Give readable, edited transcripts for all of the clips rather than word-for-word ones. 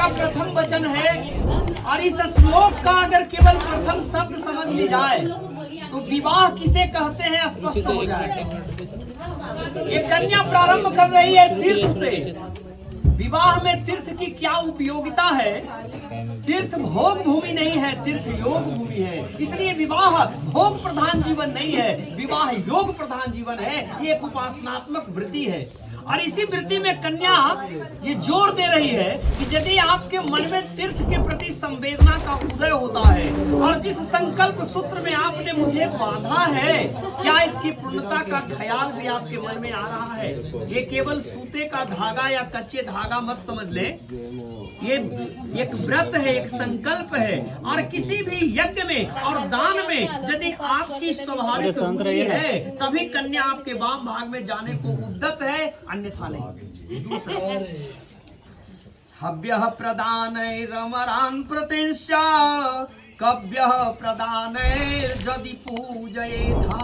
का प्रथम वचन है और इस श्लोक का अगर केवल प्रथम शब्द समझ ली जाए तो विवाह किसे कहते हैं स्पष्ट हो जाएगा। ये कन्या प्रारंभ कर रही है तीर्थ से। विवाह में तीर्थ की क्या उपयोगिता है? तीर्थ भोग भूमि नहीं है, तीर्थ योग भूमि है। इसलिए विवाह भोग प्रधान जीवन नहीं है, विवाह योग प्रधान जीवन है। ये एक उपासनात्मक वृत्ति है और इसी वृत्ति में कन्या ये जोर दे रही है कि यदि आपके मन में तीर्थ के प्रति संवेदना का उदय होता है और जिस संकल्प सूत्र में आपने मुझे बांधा है, क्या इसकी पूर्णता का ख्याल भी आपके मन में आ रहा है? ये केवल सूते का धागा या कच्चे धागा मत समझ ले, ये एक व्रत है, एक संकल्प है। और किसी भी यज्ञ में और दान में यदि आपकी स्वाभाविक रुचि है तभी कन्या आपके वाम भाग में जाने को उद्यत है, अन्यथा नहीं। दूसरा, हव्यः प्रदानैरमरान् प्रत्यंश्च कव्यः प्रदानैर्यदि पूजयेथा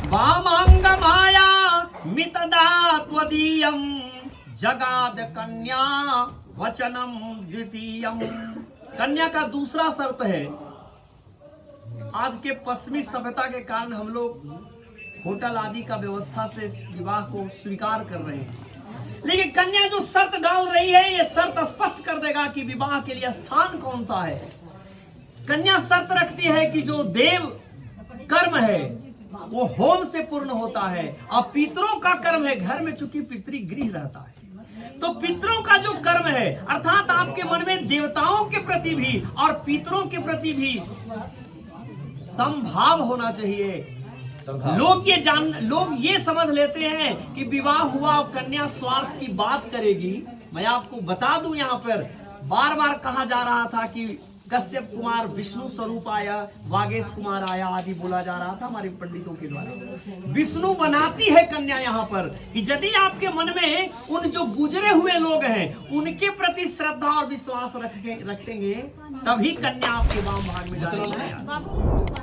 वामांगमाया मितदा त्वदीयं जगाद कन्या वचनम द्वितीयम। कन्या का दूसरा शर्त है, आज के पश्चिमी सभ्यता के कारण हम लोग होटल आदि का व्यवस्था से विवाह को स्वीकार कर रहे हैं, लेकिन कन्या जो शर्त डाल रही है ये शर्त स्पष्ट कर देगा कि विवाह के लिए स्थान कौन सा है। कन्या शर्त रखती है कि जो देव कर्म है वो होम से पूर्ण होता है और पितरों का कर्म है, घर में चूंकि पितृगृह रहता है तो पितरों का जो कर्म है अर्थात आपके मन में देवताओं के प्रति भी और पितरों के प्रति भी समभाव होना चाहिए। लोग ये समझ लेते हैं कि विवाह हुआ और कन्या स्वार्थ की बात करेगी। मैं आपको बता दूं, यहाँ पर बार बार कहा जा रहा था कि कश्यप कुमार विष्णु स्वरूप आया, वागेश कुमार आया आदि बोला जा रहा था हमारे पंडितों के द्वारा। विष्णु बनाती है कन्या यहाँ पर कि यदि आपके मन में उन जो गुजरे हुए लोग हैं उनके प्रति श्रद्धा और विश्वास रखेंगे तभी कन्या आपके वाम भाग में जाएगी।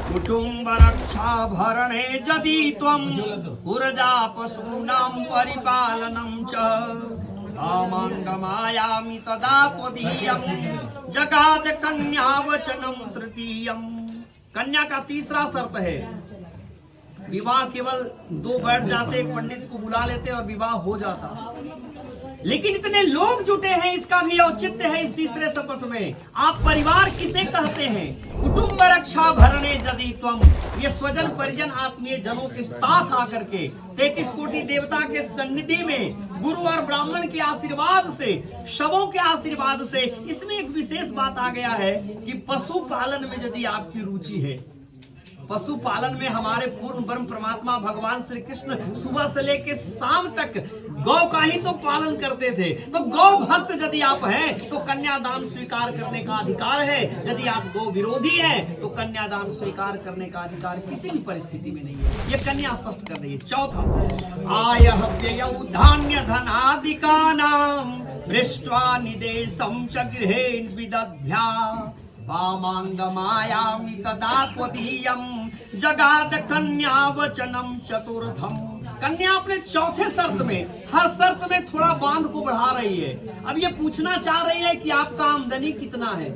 कुटुंब रक्षा भरणे यदि त्वं ऊर्जा पशूनां परिपालनं च आमांगमायामि तदा त्वदीयं जगाद कन्या वचनम तृतीयम। कन्या का तीसरा शर्त है, विवाह केवल दो बैठ जाते, एक पंडित को बुला लेते और विवाह हो जाता, लेकिन इतने लोग जुटे हैं, इसका भी औचित्य है इस तीसरे शपथ में। आप परिवार किसे कहते हैं? कुटुंब रक्षा भरणे यदि त्वं, ये स्वजन परिजन आत्मीय जनों के साथ आकर के 33 कोटि देवता के सन्निधि में गुरु और ब्राह्मण के आशीर्वाद से, शवों के आशीर्वाद से। इसमें एक विशेष बात आ गया है कि पशुपालन में यदि आपकी रुचि है, पशुपालन में हमारे पूर्ण ब्रह्म परमात्मा भगवान श्री कृष्ण सुबह से लेकर शाम तक गौ का ही तो पालन करते थे, तो गौ भक्त यदि आप हैं तो कन्यादान स्वीकार करने का अधिकार है। यदि आप गौ विरोधी हैं तो कन्यादान स्वीकार करने का अधिकार किसी भी परिस्थिति में नहीं है। ये कन्या स्पष्ट कर रही है। चौथा, आयः व्ययौ धान्य धनादिकानां पृष्ट्वा निदेशं च गृहे विदध्या वामांगमायामि तदा त्वदीयं जगाद कन्या वचनम चतुर्थम। कन्या अपने चौथे शर्त में, हर शर्त में थोड़ा बांध को बढ़ा रही है। अब ये पूछना चाह रही है कि आपका आमदनी कितना है।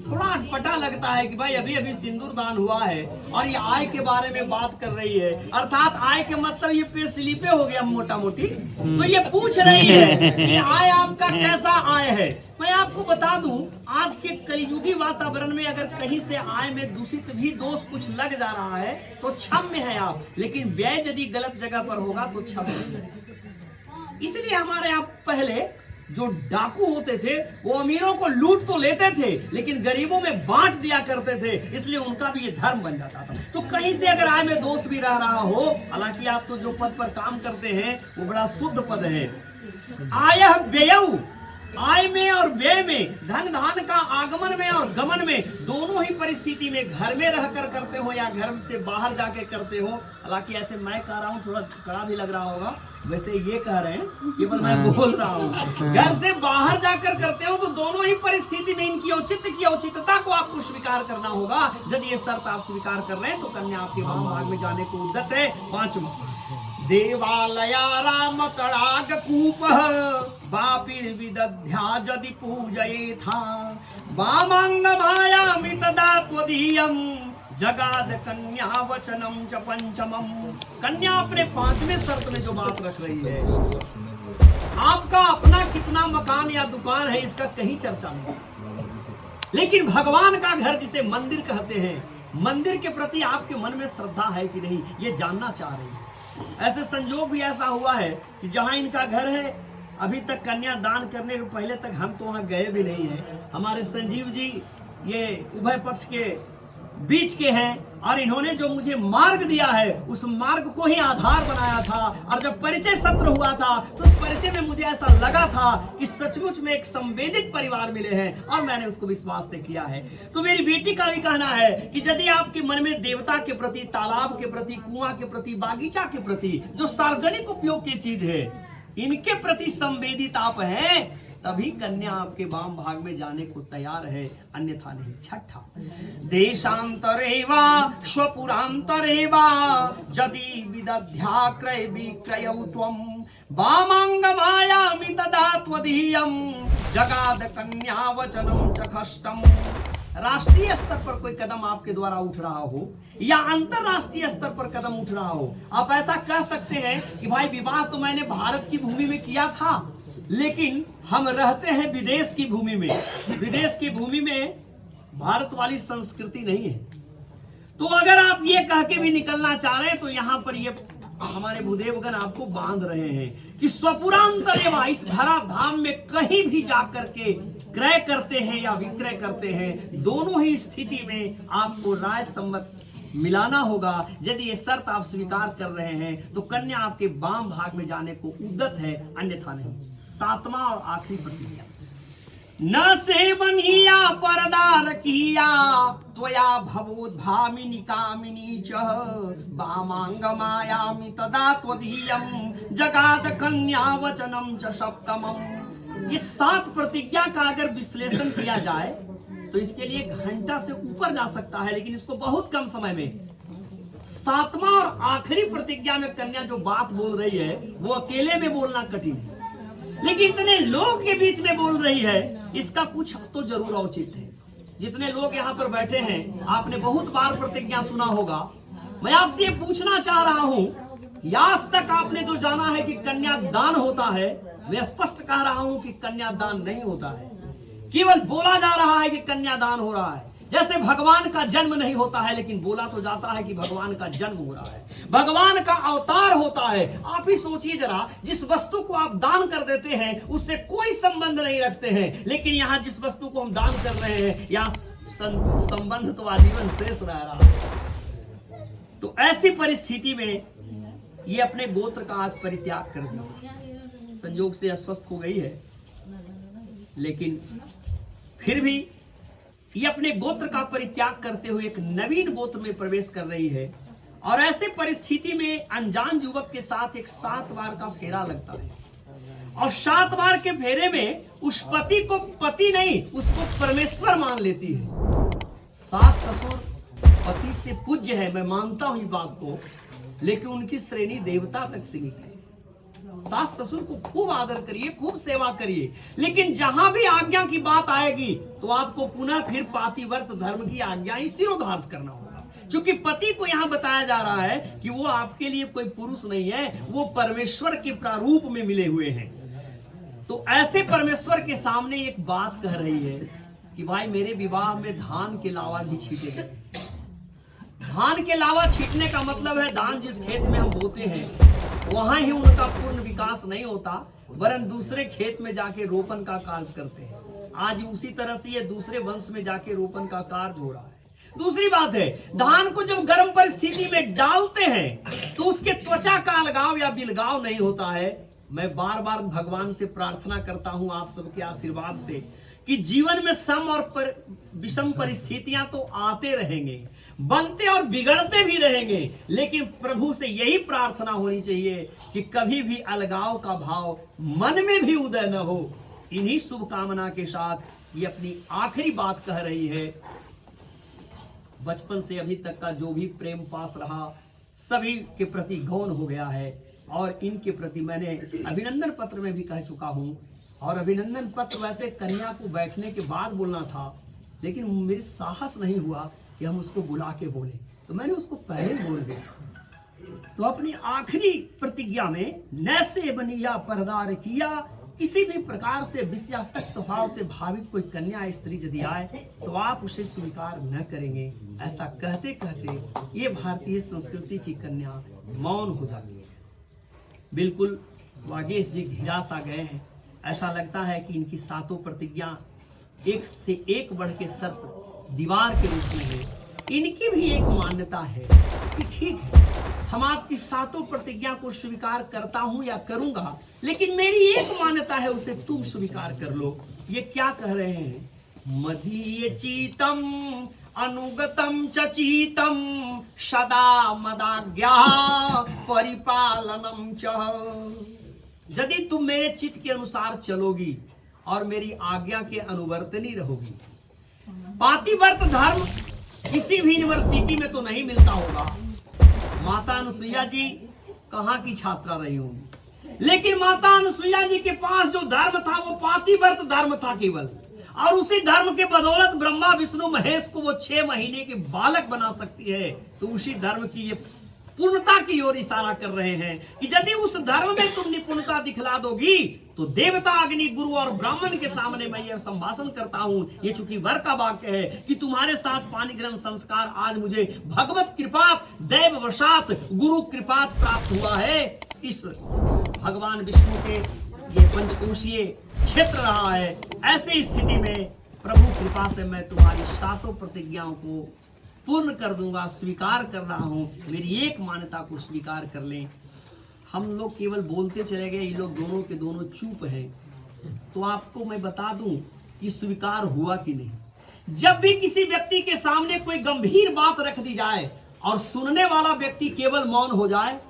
थोड़ा अटपटा लगता है कि भाई अभी अभी सिंदूर दान हुआ है और ये आय के बारे में बात कर रही है, अर्थात आय के मतलब ये पे स्लिपे हो गया मोटा मोटी। तो ये पूछ रही है कि आय आपका कैसा आय है। मैं आपको बता दूं, आज के कलियुगी वातावरण में अगर कहीं से आय में दूषित भी दोष कुछ लग जा रहा है तो क्षम्य है आप, लेकिन व्यय यदि गलत जगह पर होगा तो क्षम्य नहीं। इसलिए हमारे यहाँ पहले जो डाकू होते थे वो अमीरों को लूट तो लेते थे लेकिन गरीबों में बांट दिया करते थे, इसलिए उनका भी ये धर्म बन जाता था। तो कहीं से अगर आय में दोष भी रह रहा हो, हालांकि आप तो जो पद पर काम करते हैं वो बड़ा शुद्ध पद है। आयः व्ययौ, आय में और व्यय में, धन धान का आगमन में और गमन में, दोनों ही परिस्थिति में घर में रहकर करते हो या घर से बाहर जाके करते हो। हालांकि ऐसे मैं कह रहा हूँ, थोड़ा कड़ा भी लग रहा होगा, वैसे ये कह रहे हैं, केवल मैं बोल रहा हूँ। घर से बाहर जाकर करते हो तो दोनों ही परिस्थिति में इनकी औचित्य की औचित्यता को आपको स्वीकार करना होगा। यदि ये शर्त आप स्वीकार कर रहे हैं तो कन्या आपके वाम भाग में जाने को उद्यत है। पांचवा, देवालया राम तड़ाग कूप वापिर्विदध्या यदि पूजये था वामांग मायामि तदा त्वदीयम् जगाद कन्या वचनम च पंचमम। कन्या अपने पांचवें शर्त में जो बात रख रही है, आपका अपना कितना मकान या दुकान है इसका कहीं चर्चा नहीं, लेकिन भगवान का घर जिसे मंदिर कहते हैं, मंदिर के प्रति आपके मन में श्रद्धा है कि नहीं ये जानना चाह रही है। ऐसे संजोग भी ऐसा हुआ है कि जहां इनका घर है अभी तक कन्या दान करने के पहले तक हम तो वहां गए भी नहीं है। हमारे संजीव जी ये उभय पक्ष के बीच के हैं और इन्होंने जो मुझे मार्ग दिया है उस मार्ग को ही आधार बनाया था। और जब परिचय सत्र हुआ था तो उस परिचय में मुझे ऐसा लगा था कि सचमुच में एक संवेदित परिवार मिले हैं और मैंने उसको विश्वास से किया है। तो मेरी बेटी का भी कहना है कि यदि आपके मन में देवता के प्रति, तालाब के प्रति, कुआं के प्रति, बागीचा के प्रति जो सार्वजनिक उपयोग की चीज है इनके प्रति संवेदित आप हैं, तभी कन्या आपके वाम भाग में जाने को तैयार है, अन्यथा नहीं। छठा, देशांतरे वा स्वपुरांतरे वा यदि विदध्या क्रय विक्रयौ त्वं वामांग मायामि तदा त्वदीयं जगाद कन्या वचनं च खष्टम्। राष्ट्रीय स्तर पर कोई कदम आपके द्वारा उठ रहा हो या अंतरराष्ट्रीय स्तर पर कदम उठ रहा हो, आप ऐसा कह सकते हैं कि भाई विवाह तो मैंने भारत की भूमि में किया था, लेकिन हम रहते हैं विदेश की भूमि में। विदेश की भूमि में भारत वाली संस्कृति नहीं है। तो अगर आप ये कह के भी निकलना चाह रहे हैं तो यहाँ पर ये हमारे भूदेवगण आपको बांध रहे हैं कि स्वपुरांतरेवा, इस धरा धाम में कहीं भी जाकर के क्रय करते हैं या विक्रय करते हैं, दोनों ही स्थिति में आपको राय सम्मत मिलाना होगा। यदि ये शर्त आप स्वीकार कर रहे हैं तो कन्या आपके वाम भाग में जाने को उद्यत है, अन्यथा नहीं। सातवां और आखिरी प्रतिज्ञा, न सेवनिया परदार किया त्वया भवोद्भामिनी कामिनी च वामांग मायामि तदा त्वदीयं जगाद कन्या वचनम च सप्तमम। ये 7 प्रतिज्ञा का अगर विश्लेषण किया जाए तो इसके लिए घंटा से ऊपर जा सकता है, लेकिन इसको बहुत कम समय में 7वां और आखिरी प्रतिज्ञा में कन्या जो बात बोल रही है वो अकेले में बोलना कठिन है, लेकिन इतने लोग के बीच में बोल रही है, इसका कुछ तो जरूर औचित्य है। जितने लोग यहाँ पर बैठे हैं, आपने बहुत बार प्रतिज्ञा सुना होगा। मैं आपसे ये पूछना चाह रहा हूँ, आज तक आपने जो जाना है कि कन्यादान होता है, मैं स्पष्ट कह रहा हूँ कि कन्यादान नहीं होता है। केवल बोला जा रहा है कि कन्यादान हो रहा है, जैसे भगवान का जन्म नहीं होता है, लेकिन बोला तो जाता है कि भगवान का जन्म हो रहा है, भगवान का अवतार होता है। आप ही सोचिए जरा, जिस वस्तु को आप दान कर देते हैं उससे कोई संबंध नहीं रखते हैं, लेकिन यहाँ जिस वस्तु को हम दान कर रहे हैं यहाँ संबंध तो आजीवन शेष रह रहा है। तो ऐसी परिस्थिति में ये अपने गोत्र का आज परित्याग कर दिया, संयोग से अस्वस्थ हो गई है, लेकिन फिर भी ये अपने गोत्र का परित्याग करते हुए एक नवीन गोत्र में प्रवेश कर रही है। और ऐसे परिस्थिति में अनजान युवक के साथ एक 7 बार का फेरा लगता है, और 7 बार के फेरे में उस पति को पति नहीं, उसको परमेश्वर मान लेती है। सास ससुर पति से पूज्य है, मैं मानता हूं इस बात को, लेकिन उनकी श्रेणी देवता तक सीमित है। सास ससुर को खूब आदर करिए, खूब सेवा करिए, लेकिन जहां भी आज्ञा की बात आएगी तो आपको पुनः फिर पातिव्रत धर्म की आज्ञा ही सिरोधार्य करना होगा। क्योंकि पति को यहाँ बताया जा रहा है कि वो आपके लिए कोई पुरुष नहीं है, वो परमेश्वर के प्रारूप में मिले हुए हैं। तो ऐसे परमेश्वर के सामने एक बात कह रही है कि भाई मेरे विवाह में धान के लावा भी छीटे गए। धान के लावा छीटने का मतलब है धान जिस खेत में हम बोते हैं वहां ही उनका पूर्ण विकास नहीं होता, वरन दूसरे खेत में जाके रोपण का कार्य करते हैं। आज उसी तरह से ये दूसरे वंश में जाके रोपण का कार्य हो रहा है। दूसरी बात है, धान को जब गर्म परिस्थिति में डालते हैं तो उसके त्वचा का अलगाव या बिलगाव नहीं होता है। मैं बार बार भगवान से प्रार्थना करता हूं आप सबके आशीर्वाद से कि जीवन में सम और विषम परिस्थितियां तो आते रहेंगे, बनते और बिगड़ते भी रहेंगे, लेकिन प्रभु से यही प्रार्थना होनी चाहिए कि कभी भी अलगाव का भाव मन में भी उदय न हो। इन्हीं शुभकामना के साथ ये अपनी आखिरी बात कह रही है। बचपन से अभी तक का जो भी प्रेम पास रहा सभी के प्रति गौण हो गया है, और इनके प्रति मैंने अभिनंदन पत्र में भी कह चुका हूं और अभिनंदन पत्र वैसे कन्या को बैठने के बाद बोलना था, लेकिन मेरे साहस नहीं हुआ कि हम उसको बुला के बोले, तो मैंने उसको पहले बोल दिया। तो अपनी आखिरी प्रतिज्ञा में नैसे बनिया परदार किया, किसी भी प्रकार से विषयासक्त भाव से भावित कोई कन्या स्त्री यदि आए तो आप उसे स्वीकार न करेंगे। ऐसा कहते कहते ये भारतीय संस्कृति की कन्या मौन हो जाती है। बिल्कुल वागेश जी घिरास आ गए हैं। ऐसा लगता है कि इनकी सातों प्रतिज्ञा एक से एक बढ़ के शर्त दीवार के रूप में है। इनकी भी एक मान्यता है कि ठीक है, हम आपकी सातों प्रतिज्ञा को स्वीकार करता हूं या करूंगा, लेकिन मेरी एक मान्यता है, उसे तुम स्वीकार कर लो। ये क्या कह रहे हैं? मदीय चीतम अनुगतम चीतम सदा मदाज्ञा परिपालनम च। यदि तुम मेरे चित्त के अनुसार चलोगी और मेरी आज्ञा के अनुवर्तनी रहोगी। पातिव्रत धर्म किसी भी यूनिवर्सिटी में तो नहीं मिलता होगा। माता अनुसुईया जी कहाँ की छात्रा रही होंगी, लेकिन माता अनुसुईया जी के पास जो धर्म था वो पातिव्रत धर्म था केवल, और उसी धर्म के बदौलत ब्रह्मा विष्णु महेश को वो 6 महीने के बालक बना सकती है। तो उसी धर्म की ये पूर्णता की ओर इशारा कर रहे हैं कि यदि उस धर्म में तुम निपुणता दिखला दोगी तो देवता, अग्नि, गुरु और ब्राह्मण के सामने मैं यह संभाषण करता हूं। ये चूंकि वर का वाक्य है कि तुम्हारे साथ पानी ग्रहण संस्कार आज मुझे भगवत कृपात दैव वशात गुरु कृपात प्राप्त हुआ है। इस भगवान विष्णु के ये पंचकोशीय क्षेत्र रहा है। ऐसी स्थिति में प्रभु कृपा से मैं तुम्हारी सातों प्रतिज्ञाओं को पूर्ण कर दूंगा, स्वीकार कर रहा हूं। मेरी एक मान्यता को स्वीकार कर लें। हम लोग केवल बोलते चले गए, ये लोग दोनों के दोनों चुप हैं। तो आपको मैं बता दूं कि स्वीकार हुआ कि नहीं। जब भी किसी व्यक्ति के सामने कोई गंभीर बात रख दी जाए और सुनने वाला व्यक्ति केवल मौन हो जाए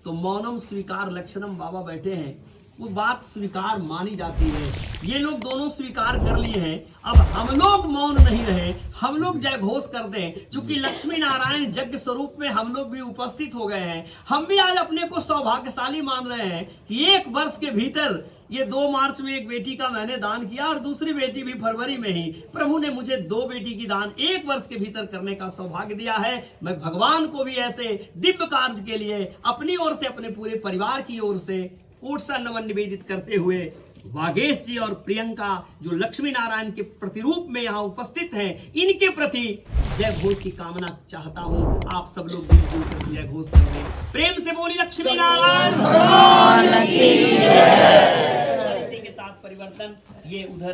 तो मौनम स्वीकार लक्षणम बाबा बैठे हैं, वो बात स्वीकार मानी जाती है। ये लोग दोनों स्वीकार कर लिए हैं। अब हम लोग मौन नहीं रहे, हम लोग जय घोष कर दें। चूंकि लक्ष्मी नारायण यज्ञ स्वरूप में हम लोग भी उपस्थित हो गए हैं। हम भी आज अपने को सौभाग्यशाली मान रहे हैं कि 1 वर्ष के भीतर, ये 2 मार्च में एक बेटी का मैंने दान किया और दूसरी बेटी भी फरवरी में ही। प्रभु ने मुझे 2 बेटी की दान 1 वर्ष के भीतर करने का सौभाग्य दिया है। मैं भगवान को भी ऐसे दिव्य कार्य के लिए अपनी ओर से, अपने पूरे परिवार की ओर से कोट सा नमन निवेदित करते हुए वागेश जी और प्रियंका जो लक्ष्मी नारायण के प्रतिरूप में यहाँ उपस्थित हैं, इनके प्रति जय घोष की कामना चाहता हूँ। आप सब लोग मिलजुल कर जय घोष कर दें। प्रेम से बोली लक्ष्मी नारायण भगवान की जय। इसी के साथ परिवर्तन ये उधर